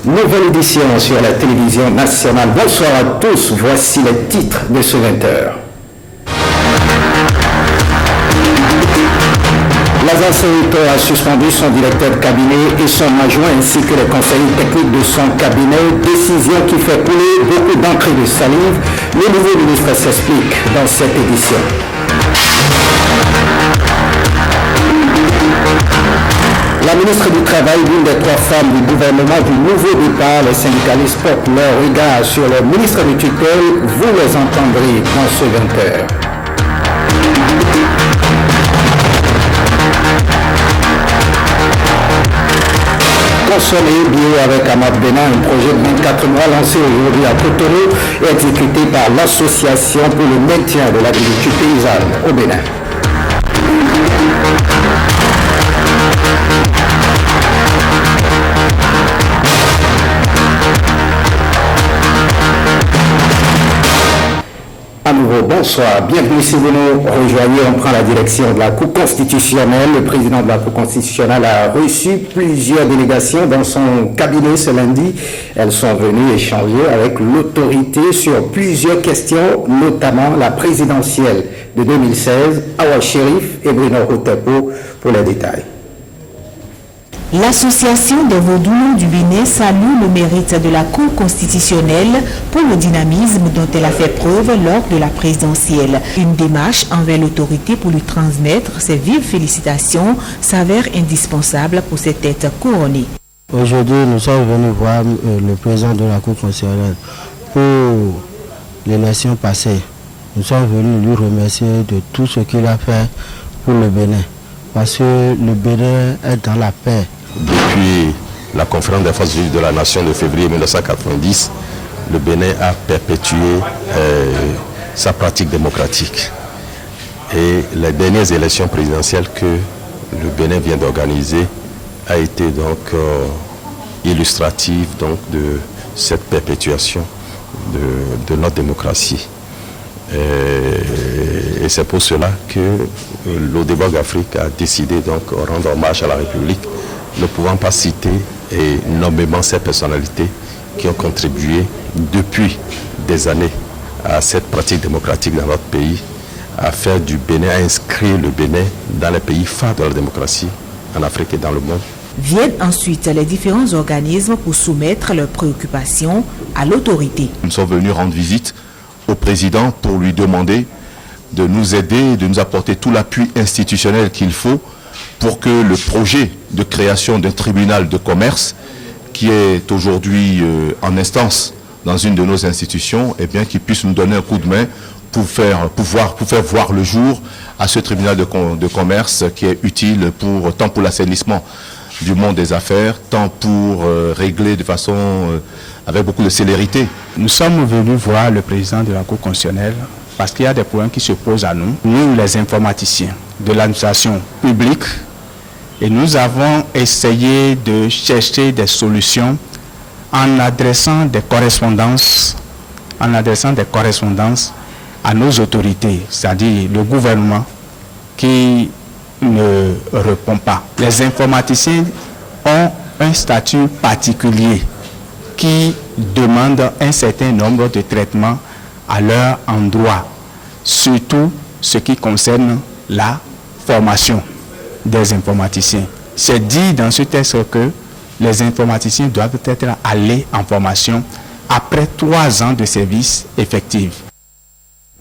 Nouvelle édition sur la télévision nationale. Bonsoir à tous, voici les titres de ce 20h. L'agence a suspendu son directeur de cabinet et son adjoint ainsi que les conseillers techniques de son cabinet. Décision qui fait couler beaucoup d'encre et de salive. Le nouveau ministre s'explique dans cette édition. La ministre du Travail, l'une des trois femmes du gouvernement du nouveau départ, les syndicalistes portent leur regard sur le ministre du tutelle. Vous les entendrez dans ce 20h. Consommer bio avec Amad Bénin, un projet de 24 mois lancé aujourd'hui à Cotonou et exécuté par l'Association pour le maintien de l'agriculture paysanne au Bénin. À nouveau, bonsoir, bienvenue si vous nous rejoignez. On prend la direction de la Cour constitutionnelle. Le président de la Cour constitutionnelle a reçu plusieurs délégations dans son cabinet ce lundi. Elles sont venues échanger avec l'autorité sur plusieurs questions, notamment la présidentielle de 2016. Awa Sherif et Bruno Rotepo pour les détails. L'Association des Vaudoulons du Bénin salue le mérite de la Cour constitutionnelle pour le dynamisme dont elle a fait preuve lors de la présidentielle. Une démarche envers l'autorité pour lui transmettre ses vives félicitations s'avère indispensable pour cette tête couronnée. Aujourd'hui, nous sommes venus voir le président de la Cour constitutionnelle pour l'élection passée. Nous sommes venus lui remercier de tout ce qu'il a fait pour le Bénin, parce que le Bénin est dans la paix. Depuis la conférence des forces vives de la nation de février 1990, le Bénin a perpétué sa pratique démocratique. Et les dernières élections présidentielles que le Bénin vient d'organiser a été donc illustrative donc, de cette perpétuation de notre démocratie. Et c'est pour cela que l'Odebog Afrique a décidé donc de rendre hommage à la République, ne pouvant pas citer et nommément ces personnalités qui ont contribué depuis des années à cette pratique démocratique dans notre pays, à faire du Bénin, à inscrire le Bénin dans les pays phares de la démocratie en Afrique et dans le monde. Viennent ensuite les différents organismes pour soumettre leurs préoccupations à l'autorité. Nous sommes venus rendre visite au président pour lui demander de nous aider, de nous apporter tout l'appui institutionnel qu'il faut pour que le projet de création d'un tribunal de commerce qui est aujourd'hui en instance dans une de nos institutions, eh bien, qu'il puisse nous donner un coup de main pour faire voir le jour à ce tribunal de commerce qui est utile tant pour l'assainissement du monde des affaires, tant pour régler de façon avec beaucoup de célérité. Nous sommes venus voir le président de la Cour constitutionnelle parce qu'il y a des problèmes qui se posent à nous, les informaticiens de l'administration publique, et nous avons essayé de chercher des solutions en adressant des correspondances à nos autorités, c'est-à-dire le gouvernement qui ne répond pas. Les informaticiens ont un statut particulier qui demande un certain nombre de traitements à leur endroit, surtout ce qui concerne la formation des informaticiens. C'est dit dans ce texte que les informaticiens doivent être allés en formation après 3 ans de service effectif.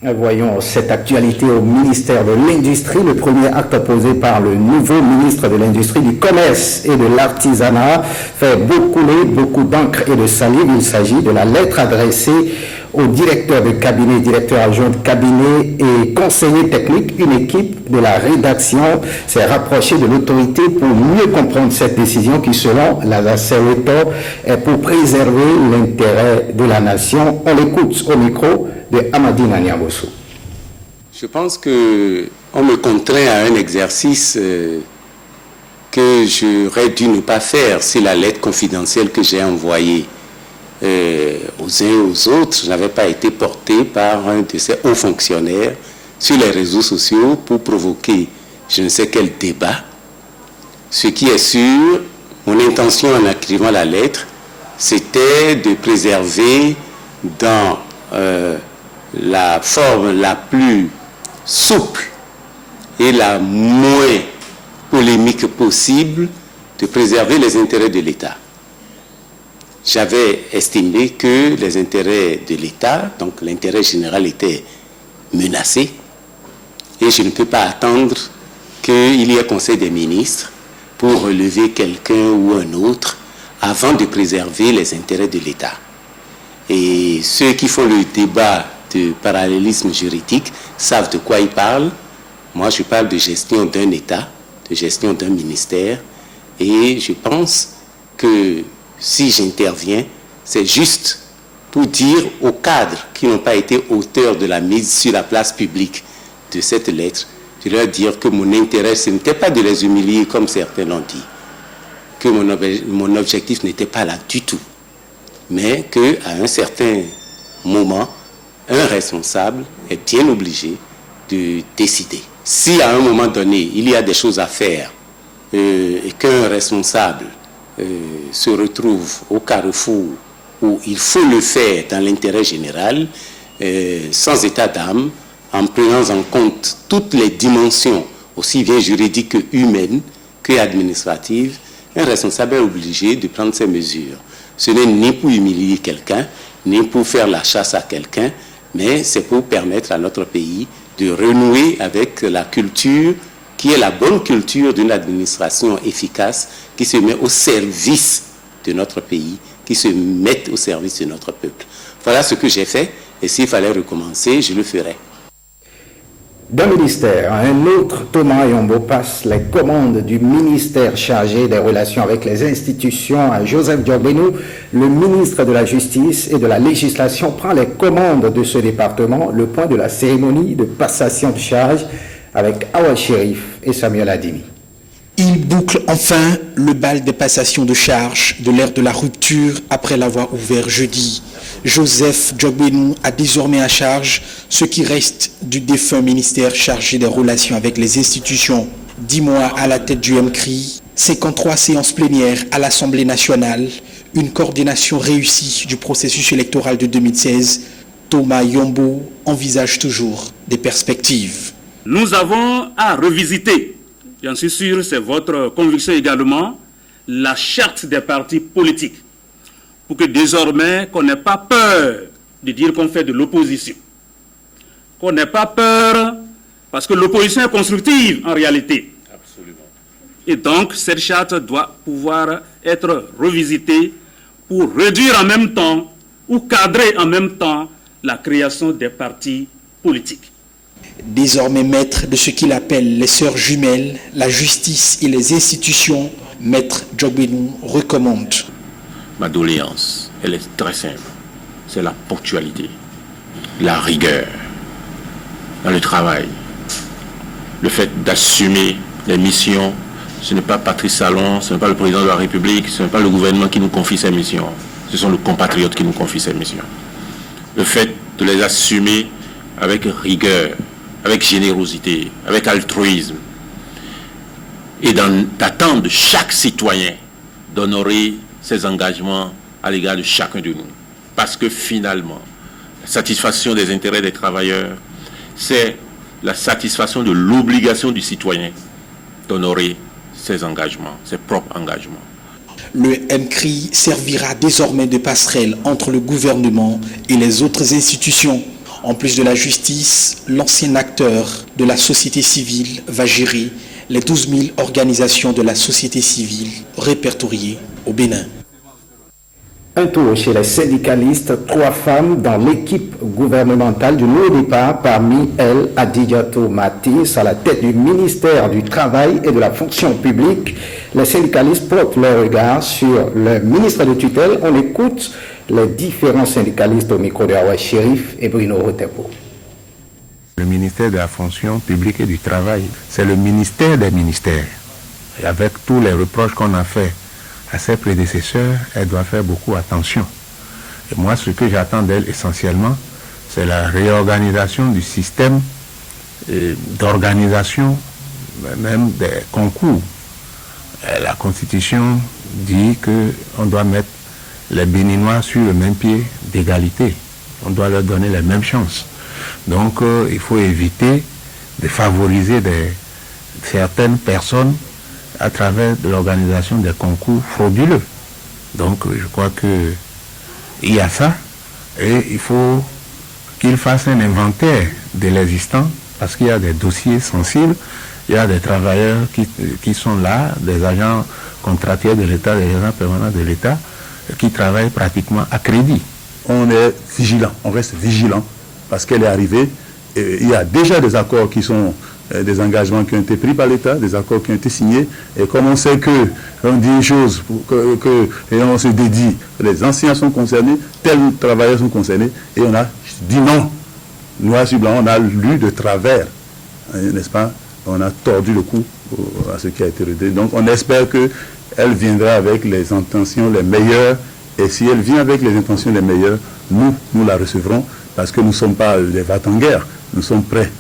Voyons cette actualité au ministère de l'Industrie. Le premier acte posé par le nouveau ministre de l'Industrie, du Commerce et de l'Artisanat fait beaucoup d'encre et de salive. Il s'agit de la lettre adressée au directeur de cabinet, directeur adjoint de cabinet et conseiller technique. Une équipe de la rédaction s'est rapprochée de l'autorité pour mieux comprendre cette décision qui, selon la CETO, est pour préserver l'intérêt de la nation. On l'écoute au micro de Amadine Niabosso. Je pense qu'on me contraint à un exercice que j'aurais dû ne pas faire si la lettre confidentielle que j'ai envoyée aux uns et aux autres n'avait pas été portée par un de ces hauts fonctionnaires sur les réseaux sociaux pour provoquer je ne sais quel débat. Ce qui est sûr, mon intention en écrivant la lettre, c'était de préserver dans la forme la plus souple et la moins polémique possible, de préserver les intérêts de l'État. J'avais estimé que les intérêts de l'État, donc l'intérêt général, était menacé, et je ne peux pas attendre qu'il y ait Conseil des ministres pour relever quelqu'un ou un autre avant de préserver les intérêts de l'État. Et ceux qui font le débat de parallélisme juridique savent de quoi ils parlent. Moi, je parle de gestion d'un État, de gestion d'un ministère, et je pense que si j'interviens, c'est juste pour dire aux cadres qui n'ont pas été auteurs de la mise sur la place publique de cette lettre, de leur dire que mon intérêt, ce n'était pas de les humilier comme certains l'ont dit, que mon objectif n'était pas là du tout, mais qu'à un certain moment, un responsable est bien obligé de décider. Si à un moment donné, il y a des choses à faire et qu'un responsable se retrouve au carrefour où il faut le faire dans l'intérêt général, sans état d'âme, en prenant en compte toutes les dimensions, aussi bien juridiques que humaines que administratives, un responsable est obligé de prendre ces mesures. Ce n'est ni pour humilier quelqu'un, ni pour faire la chasse à quelqu'un, mais c'est pour permettre à notre pays de renouer avec la culture qui est la bonne culture d'une administration efficace qui se met au service de notre pays, qui se met au service de notre peuple. Voilà ce que j'ai fait, et s'il fallait recommencer, je le ferais. D'un ministère à un autre, Thomas Yombo passe les commandes du ministère chargé des relations avec les institutions à Joseph Diogbenou. Le ministre de la Justice et de la Législation prend les commandes de ce département, le point de la cérémonie de passation de charge avec Awa Chérif et Samuel Adimi. Il boucle enfin le bal des passations de charge de l'ère de la rupture après l'avoir ouvert jeudi. Joseph Diogbenou a désormais à charge ce qui reste du défunt ministère chargé des relations avec les institutions. 10 mois à la tête du MCRI, 53 séances plénières à l'Assemblée nationale, une coordination réussie du processus électoral de 2016, Thomas Yombo envisage toujours des perspectives. Nous avons à revisiter, j'en suis sûr, c'est votre conviction également, la charte des partis politiques, pour que désormais, qu'on n'ait pas peur de dire qu'on fait de l'opposition. Qu'on n'ait pas peur, parce que l'opposition est constructive en réalité. Absolument. Et donc, cette charte doit pouvoir être revisitée pour réduire en même temps, ou cadrer en même temps, la création des partis politiques. Désormais maître de ce qu'il appelle les sœurs jumelles, la justice et les institutions, maître Diogbenou recommande. Ma doléance, elle est très simple. C'est la ponctualité, la rigueur dans le travail, le fait d'assumer les missions. Ce n'est pas Patrice Talon, ce n'est pas le président de la République, ce n'est pas le gouvernement qui nous confie ces missions. Ce sont nos compatriotes qui nous confient ces missions. Le fait de les assumer avec rigueur, avec générosité, avec altruisme, et d'attendre de chaque citoyen d'honorer ses engagements à l'égard de chacun de nous. Parce que finalement, la satisfaction des intérêts des travailleurs, c'est la satisfaction de l'obligation du citoyen d'honorer ses engagements, ses propres engagements. Le MCRI servira désormais de passerelle entre le gouvernement et les autres institutions. En plus de la justice, l'ancien acteur de la société civile va gérer les 12 000 organisations de la société civile répertoriées au Bénin. Un tour chez les syndicalistes, 3 femmes dans l'équipe gouvernementale du nouveau départ, parmi elles Adidiatou Matis à la tête du ministère du Travail et de la Fonction publique. Les syndicalistes portent leur regard sur le ministre de tutelle. On écoute les différents syndicalistes au micro de Awa Chérif et Bruno Rotepo. Le ministère de la Fonction publique et du Travail, c'est le ministère des ministères. Et avec tous les reproches qu'on a faits à ses prédécesseurs, elle doit faire beaucoup attention. Et moi, ce que j'attends d'elle essentiellement, c'est la réorganisation du système d'organisation, même des concours. La Constitution dit qu'on doit mettre les Béninois sur le même pied d'égalité. On doit leur donner les mêmes chances. Donc il faut éviter de favoriser certaines personnes à travers l'organisation des concours frauduleux. Donc je crois qu'il y a ça et il faut qu'ils fassent un inventaire de l'existant parce qu'il y a des dossiers sensibles, il y a des travailleurs qui sont là, des agents contractuels de l'État, des agents permanents de l'État qui travaillent pratiquement à crédit. On est vigilant, on reste vigilant parce qu'elle est arrivée. Et il y a déjà des accords qui sont des engagements qui ont été pris par l'État, des accords qui ont été signés. Et comme on sait qu'on dit une chose, et on se dédie, les enseignants sont concernés, tels travailleurs sont concernés, et on a dit non. Noir sur blanc, on a lu de travers, n'est-ce pas? On a tordu le cou à ce qui a été redit. Donc on espère qu'elle viendra avec les intentions les meilleures. Et si elle vient avec les intentions les meilleures, nous la recevrons parce que nous ne sommes pas des va-t-en-guerre. Nous sommes prêts,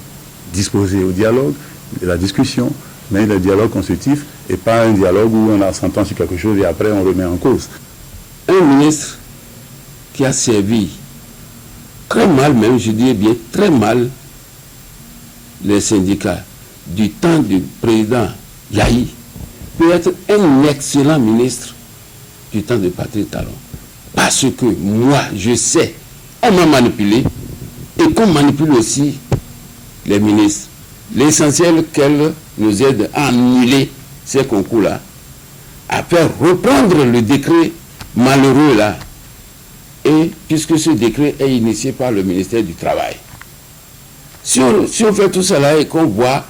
disposés au dialogue, à la discussion, mais le dialogue constructif et pas un dialogue où on s'entend sur quelque chose et après on remet en cause. Un ministre qui a servi très mal, même je dirais bien très mal, les syndicats du temps du président Yahi peut être un excellent ministre du temps de Patrice Talon. Parce que moi, je sais, on m'a manipulé et qu'on manipule aussi les ministres. L'essentiel qu'elle nous aide à annuler ces concours-là, à faire reprendre le décret malheureux là, et puisque ce décret est initié par le ministère du Travail. Si on fait tout cela et qu'on voit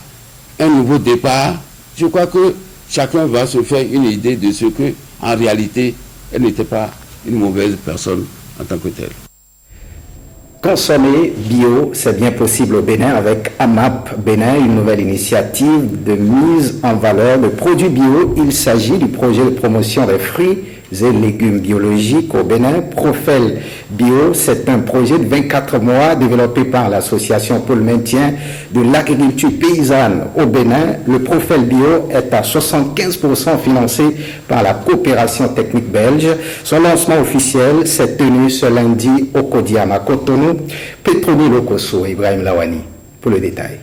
un nouveau départ, je crois que chacun va se faire une idée de ce que, en réalité, elle n'était pas une mauvaise personne en tant que telle. Consommer bio, c'est bien possible au Bénin avec AMAP Bénin, une nouvelle initiative de mise en valeur de produits bio. Il s'agit du projet de promotion des fruits et légumes biologiques au Bénin. Profel Bio, c'est un projet de 24 mois développé par l'Association pour le maintien de l'agriculture paysanne au Bénin. Le Profel Bio est à 75% financé par la coopération technique belge. Son lancement officiel s'est tenu ce lundi au Kodiam à Cotonou. Petroni Lokoso, Ibrahim Lawani, pour le détail.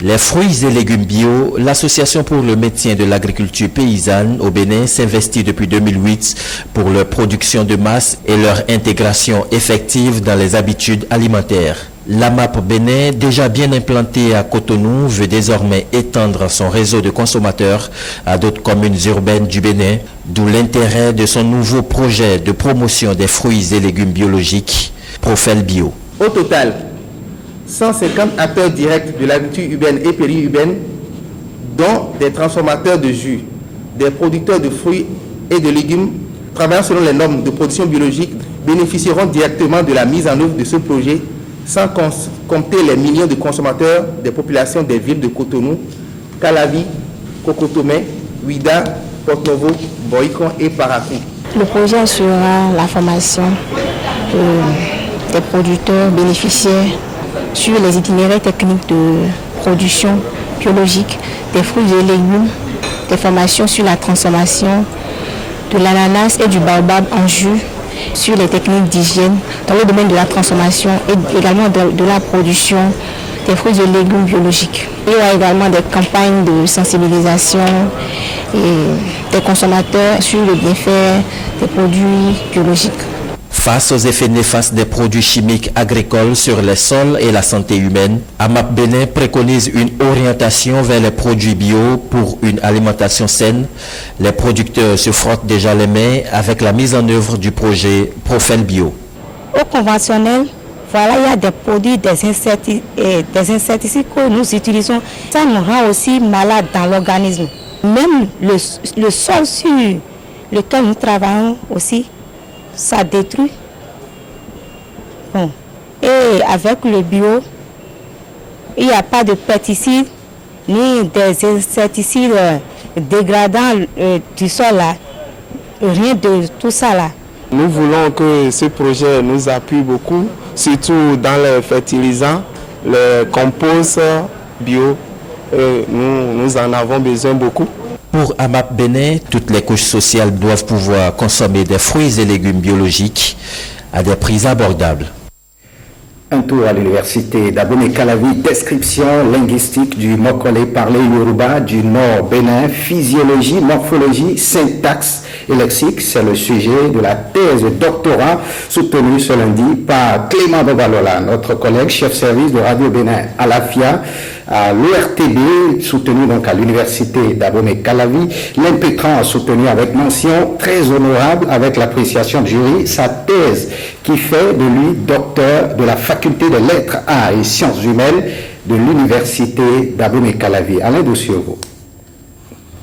Les fruits et légumes bio, l'Association pour le maintien de l'agriculture paysanne au Bénin s'investit depuis 2008 pour leur production de masse et leur intégration effective dans les habitudes alimentaires. L'AMAP Bénin, déjà bien implanté à Cotonou, veut désormais étendre son réseau de consommateurs à d'autres communes urbaines du Bénin, d'où l'intérêt de son nouveau projet de promotion des fruits et légumes biologiques, Profel Bio. Au total, 150 acteurs directs de l'agriculture urbaine et périurbaine, dont des transformateurs de jus, des producteurs de fruits et de légumes travaillant selon les normes de production biologique, bénéficieront directement de la mise en œuvre de ce projet, sans compter les millions de consommateurs des populations des villes de Cotonou, Calavi, Cocotomé, Ouida, Porto-Novo, Boïcon et Parakou. Le projet assurera la formation des producteurs bénéficiaires sur les itinéraires techniques de production biologique des fruits et légumes, des formations sur la transformation de l'ananas et du baobab en jus, sur les techniques d'hygiène dans le domaine de la transformation et également de la production des fruits et légumes biologiques. Il y a également des campagnes de sensibilisation et des consommateurs sur le bienfait des produits biologiques. Face aux effets néfastes des produits chimiques agricoles sur les sols et la santé humaine, AMAP Bénin préconise une orientation vers les produits bio pour une alimentation saine. Les producteurs se frottent déjà les mains avec la mise en œuvre du projet Profel Bio. Au conventionnel, voilà, il y a des produits, des insecticides que nous utilisons. Ça nous rend aussi malades dans l'organisme. Même le sol sur lequel nous travaillons aussi, ça détruit. Bon. Et avec le bio, il n'y a pas de pesticides ni des insecticides dégradants du sol là. Rien de tout ça là. Nous voulons que ce projet nous appuie beaucoup, surtout dans les fertilisants, les composts bio. Nous en avons besoin beaucoup. Pour AMAP Bénin, toutes les couches sociales doivent pouvoir consommer des fruits et légumes biologiques à des prix abordables. Un tour à l'université d'Abomey-Calavi, description linguistique du Mokole parlé Yoruba du Nord Bénin, physiologie, morphologie, syntaxe et lexique. C'est le sujet de la thèse de doctorat soutenue ce lundi par Clément Babalola, notre collègue chef service de Radio Bénin à l'AFIA, à l'ORTB, soutenu donc à l'université d'Abomey-Calavi. L'impétrant a soutenu avec mention très honorable avec l'appréciation du jury sa thèse qui fait de lui docteur de la faculté de lettres, arts et sciences humaines de l'université d'Abomey-Calavi. Alain Dossiogo.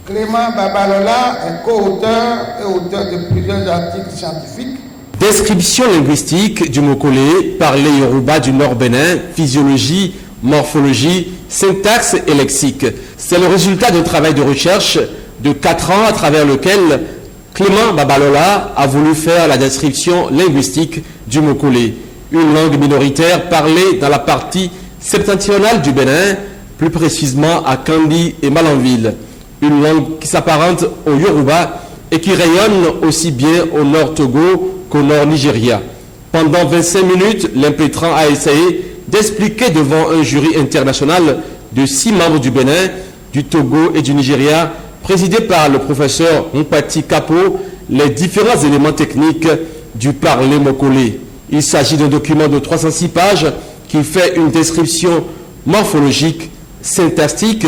Clément Babalola est co-auteur et auteur de plusieurs articles scientifiques. Description linguistique du Mokole, parlé Yoruba du Nord Bénin, physiologie, morphologie, syntaxe et lexique. C'est le résultat d'un travail de recherche de 4 ans à travers lequel Clément Babalola a voulu faire la description linguistique du Mokole, une langue minoritaire parlée dans la partie septentrionale du Bénin, plus précisément à Kandi et Malanville. Une langue qui s'apparente au Yoruba et qui rayonne aussi bien au nord Togo qu'au nord Nigeria. Pendant 25 minutes, l'impétrant a essayé d'expliquer devant un jury international de 6 membres du Bénin, du Togo et du Nigeria, présidé par le professeur Mpati Kapo, les différents éléments techniques du parler Mokole. Il s'agit d'un document de 306 pages qui fait une description morphologique, syntaxique,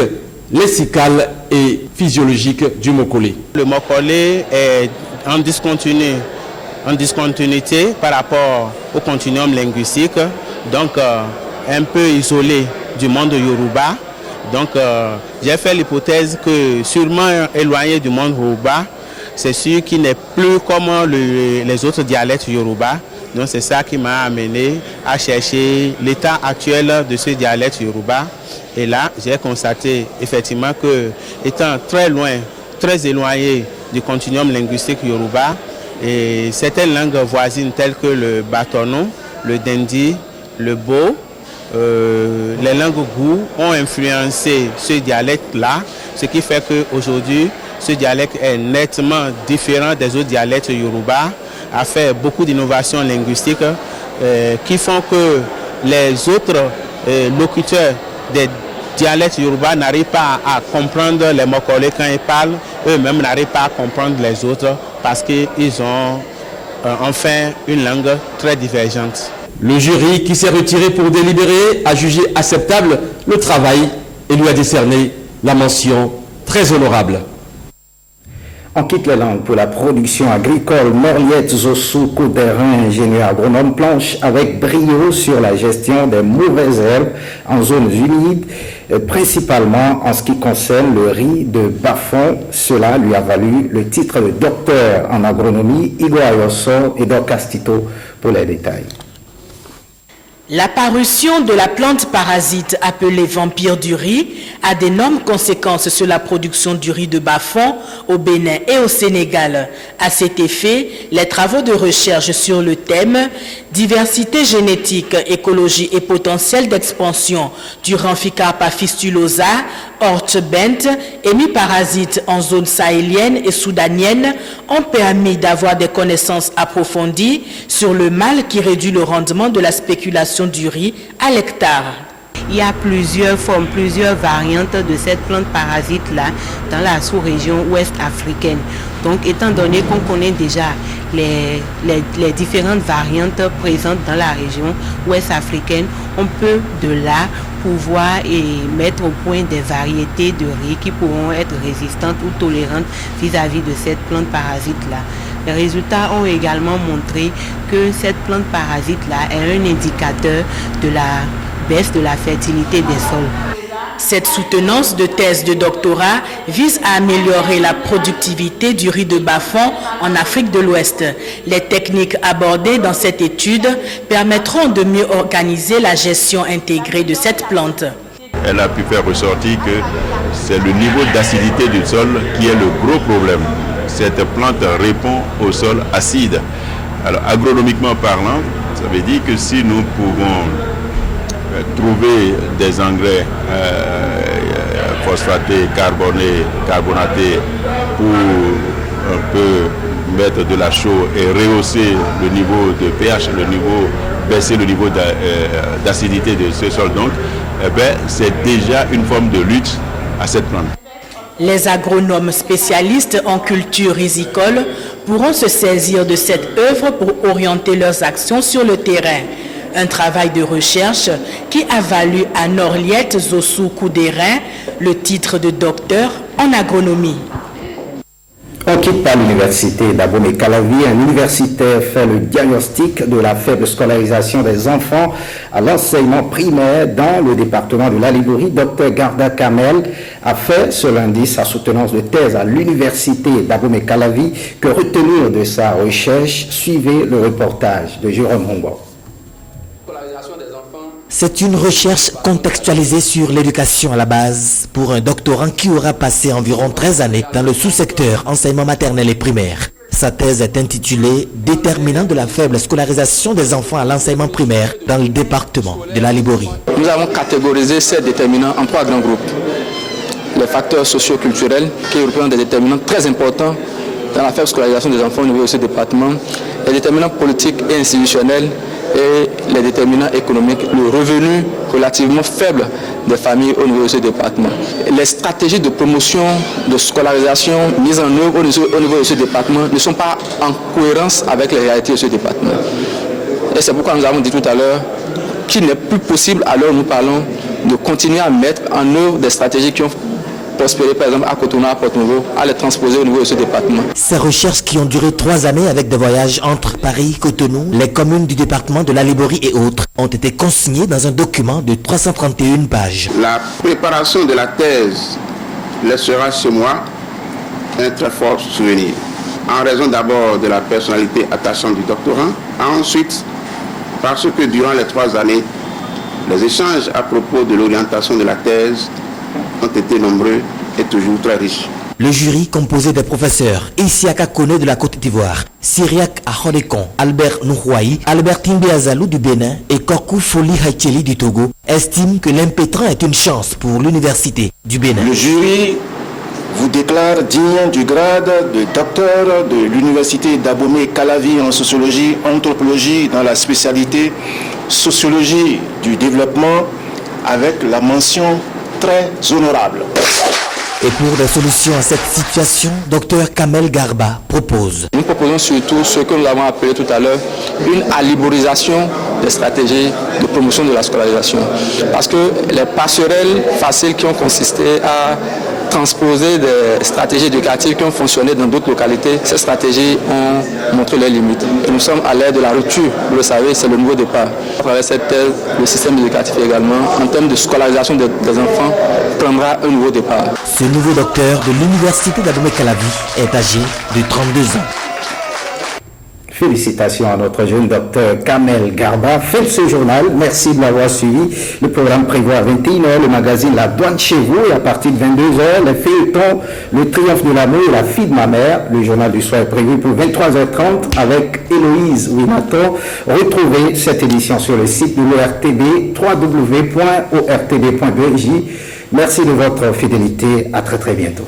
lexicale et physiologique du Mokole. Le Mokole est en discontinuité par rapport au continuum linguistique, donc un peu isolé du monde Yoruba. Donc j'ai fait l'hypothèse que sûrement éloigné du monde Yoruba, c'est sûr qu'il n'est plus comme les autres dialectes Yoruba. Donc c'est ça qui m'a amené à chercher l'état actuel de ce dialecte Yoruba. Et là, j'ai constaté effectivement que, étant très loin, très éloigné du continuum linguistique Yoruba, et certaines langues voisines telles que le Batono, le Dendi, le Bo, les langues Gou ont influencé ce dialecte-là, ce qui fait qu'aujourd'hui, ce dialecte est nettement différent des autres dialectes Yoruba, a fait beaucoup d'innovations linguistiques qui font que les autres locuteurs des dialectes Yoruba n'arrivent pas à comprendre les Mokole quand ils parlent, eux-mêmes n'arrivent pas à comprendre les autres parce qu'ils ont enfin une langue très divergente. Le jury qui s'est retiré pour délibérer a jugé acceptable le travail et lui a décerné la mention très honorable. On quitte les langues pour la production agricole. Moriette Zossou Couderin, ingénieur agronome, planche avec brio sur la gestion des mauvaises herbes en zones humides, principalement en ce qui concerne le riz de bas-fond. Cela lui a valu le titre de docteur en agronomie. Igor Ayosso et Doc Castito pour les détails. L'apparition de la plante parasite appelée vampire du riz a d'énormes conséquences sur la production du riz de bas-fond au Bénin et au Sénégal. À cet effet, les travaux de recherche sur le thème « Diversité génétique, écologie et potentiel d'expansion du Rhamphicapha fistulosa, Hortebent, hémiparasite en zone sahélienne et soudanienne ont permis d'avoir des connaissances approfondies sur le mal qui réduit le rendement de la spéculation du riz à l'hectare. Il y a plusieurs formes, plusieurs variantes de cette plante parasite-là dans la sous-région ouest africaine. Donc, étant donné qu'on connaît déjà les différentes variantes présentes dans la région ouest africaine, on peut de là pouvoir mettre au point des variétés de riz qui pourront être résistantes ou tolérantes vis-à-vis de cette plante parasite-là. Les résultats ont également montré que cette plante parasite-là est un indicateur de la baisse de la fertilité des sols. Cette soutenance de thèse de doctorat vise à améliorer la productivité du riz de bas-fond en Afrique de l'Ouest. Les techniques abordées dans cette étude permettront de mieux organiser la gestion intégrée de cette plante. Elle a pu faire ressortir que c'est le niveau d'acidité du sol qui est le gros problème. Cette plante répond au sol acide. Alors agronomiquement parlant, ça veut dire que si nous pouvons trouver des engrais phosphaté, carbonaté pour un peu mettre de la chaux et rehausser le niveau de pH, baisser le niveau d'acidité de ce sol. Donc, c'est déjà une forme de lutte à cette plante. Les agronomes spécialistes en culture risicole pourront se saisir de cette œuvre pour orienter leurs actions sur le terrain. Un travail de recherche qui a valu à Norliette Zossou Koudérin le titre de docteur en agronomie. On quitte pas l'université d'Abomey-Calavi. Un universitaire fait le diagnostic de la faible scolarisation des enfants à l'enseignement primaire dans le département de la Ligurie. Dr Garda Kamel a fait ce lundi sa soutenance de thèse à l'université d'Abomey-Calavi. Que retenir de sa recherche? Suivez le reportage de Jérôme Hongo. C'est une recherche contextualisée sur l'éducation à la base pour un doctorant qui aura passé environ 13 années dans le sous-secteur enseignement maternel et primaire. Sa thèse est intitulée « Déterminant de la faible scolarisation des enfants à l'enseignement primaire dans le département de la Ligurie ». Nous avons catégorisé ces déterminants en 3 grands groupes. Les facteurs socio-culturels qui représentent des déterminants très importants dans la faible scolarisation des enfants au niveau de ce département, les déterminants politiques et institutionnels et les déterminants économiques, le revenu relativement faible des familles au niveau de ce département. Les stratégies de promotion, de scolarisation mises en œuvre au niveau de ce département ne sont pas en cohérence avec les réalités de ce département. Et c'est pourquoi nous avons dit tout à l'heure qu'il n'est plus possible, à l'heure où nous parlons, de continuer à mettre en œuvre des stratégies qui ont prospérer par exemple à Cotonou, à Porto-Novo, à les transposer au niveau de ce département. Ces recherches qui ont duré 3 années avec des voyages entre Paris, Cotonou, les communes du département de la Ligurie et autres ont été consignées dans un document de 331 pages. La préparation de la thèse laissera chez moi un très fort souvenir. En raison d'abord de la personnalité attachante du doctorant, ensuite parce que durant les 3 années, les échanges à propos de l'orientation de la thèse ont été nombreux et toujours très riches. Le jury, composé des professeurs Isiaka Kone de la Côte d'Ivoire, Syriac Ahodekon, Albert Nouhouaï, Albert Timbe Azalou du Bénin et Korkou Foli Haïtcheli du Togo, estime que l'impétrant est une chance pour l'université du Bénin. Le jury vous déclare digne du grade de docteur de l'université d'Abomey-Calavi en sociologie, anthropologie dans la spécialité sociologie du développement avec la mention très honorable. Et pour des solutions à cette situation, Dr Kamel Garba propose. Nous proposons surtout ce que nous avons appelé tout à l'heure une aliborisation des stratégies de promotion de la scolarisation. Parce que les passerelles faciles qui ont consisté à transposer des stratégies éducatives qui ont fonctionné dans d'autres localités, ces stratégies ont montré leurs limites. Et nous sommes à l'ère de la rupture, vous le savez, c'est le nouveau départ. À travers cette thèse, le système éducatif également, en termes de scolarisation des enfants, prendra un nouveau départ. Ce nouveau docteur de l'université d'Abomey-Calavi est âgé de 32 ans. Félicitations à notre jeune docteur Kamel Garba. Faites ce journal. Merci de l'avoir suivi. Le programme prévoit à 21h le magazine La Douane chez vous et à partir de 22h, les feuilletons Le Triomphe de l'amour et La fille de ma mère. Le journal du soir est prévu pour 23h30 avec Héloïse Winato. Retrouvez cette édition sur le site de l'ORTB, www.ortb.bj. Merci de votre fidélité. À très bientôt.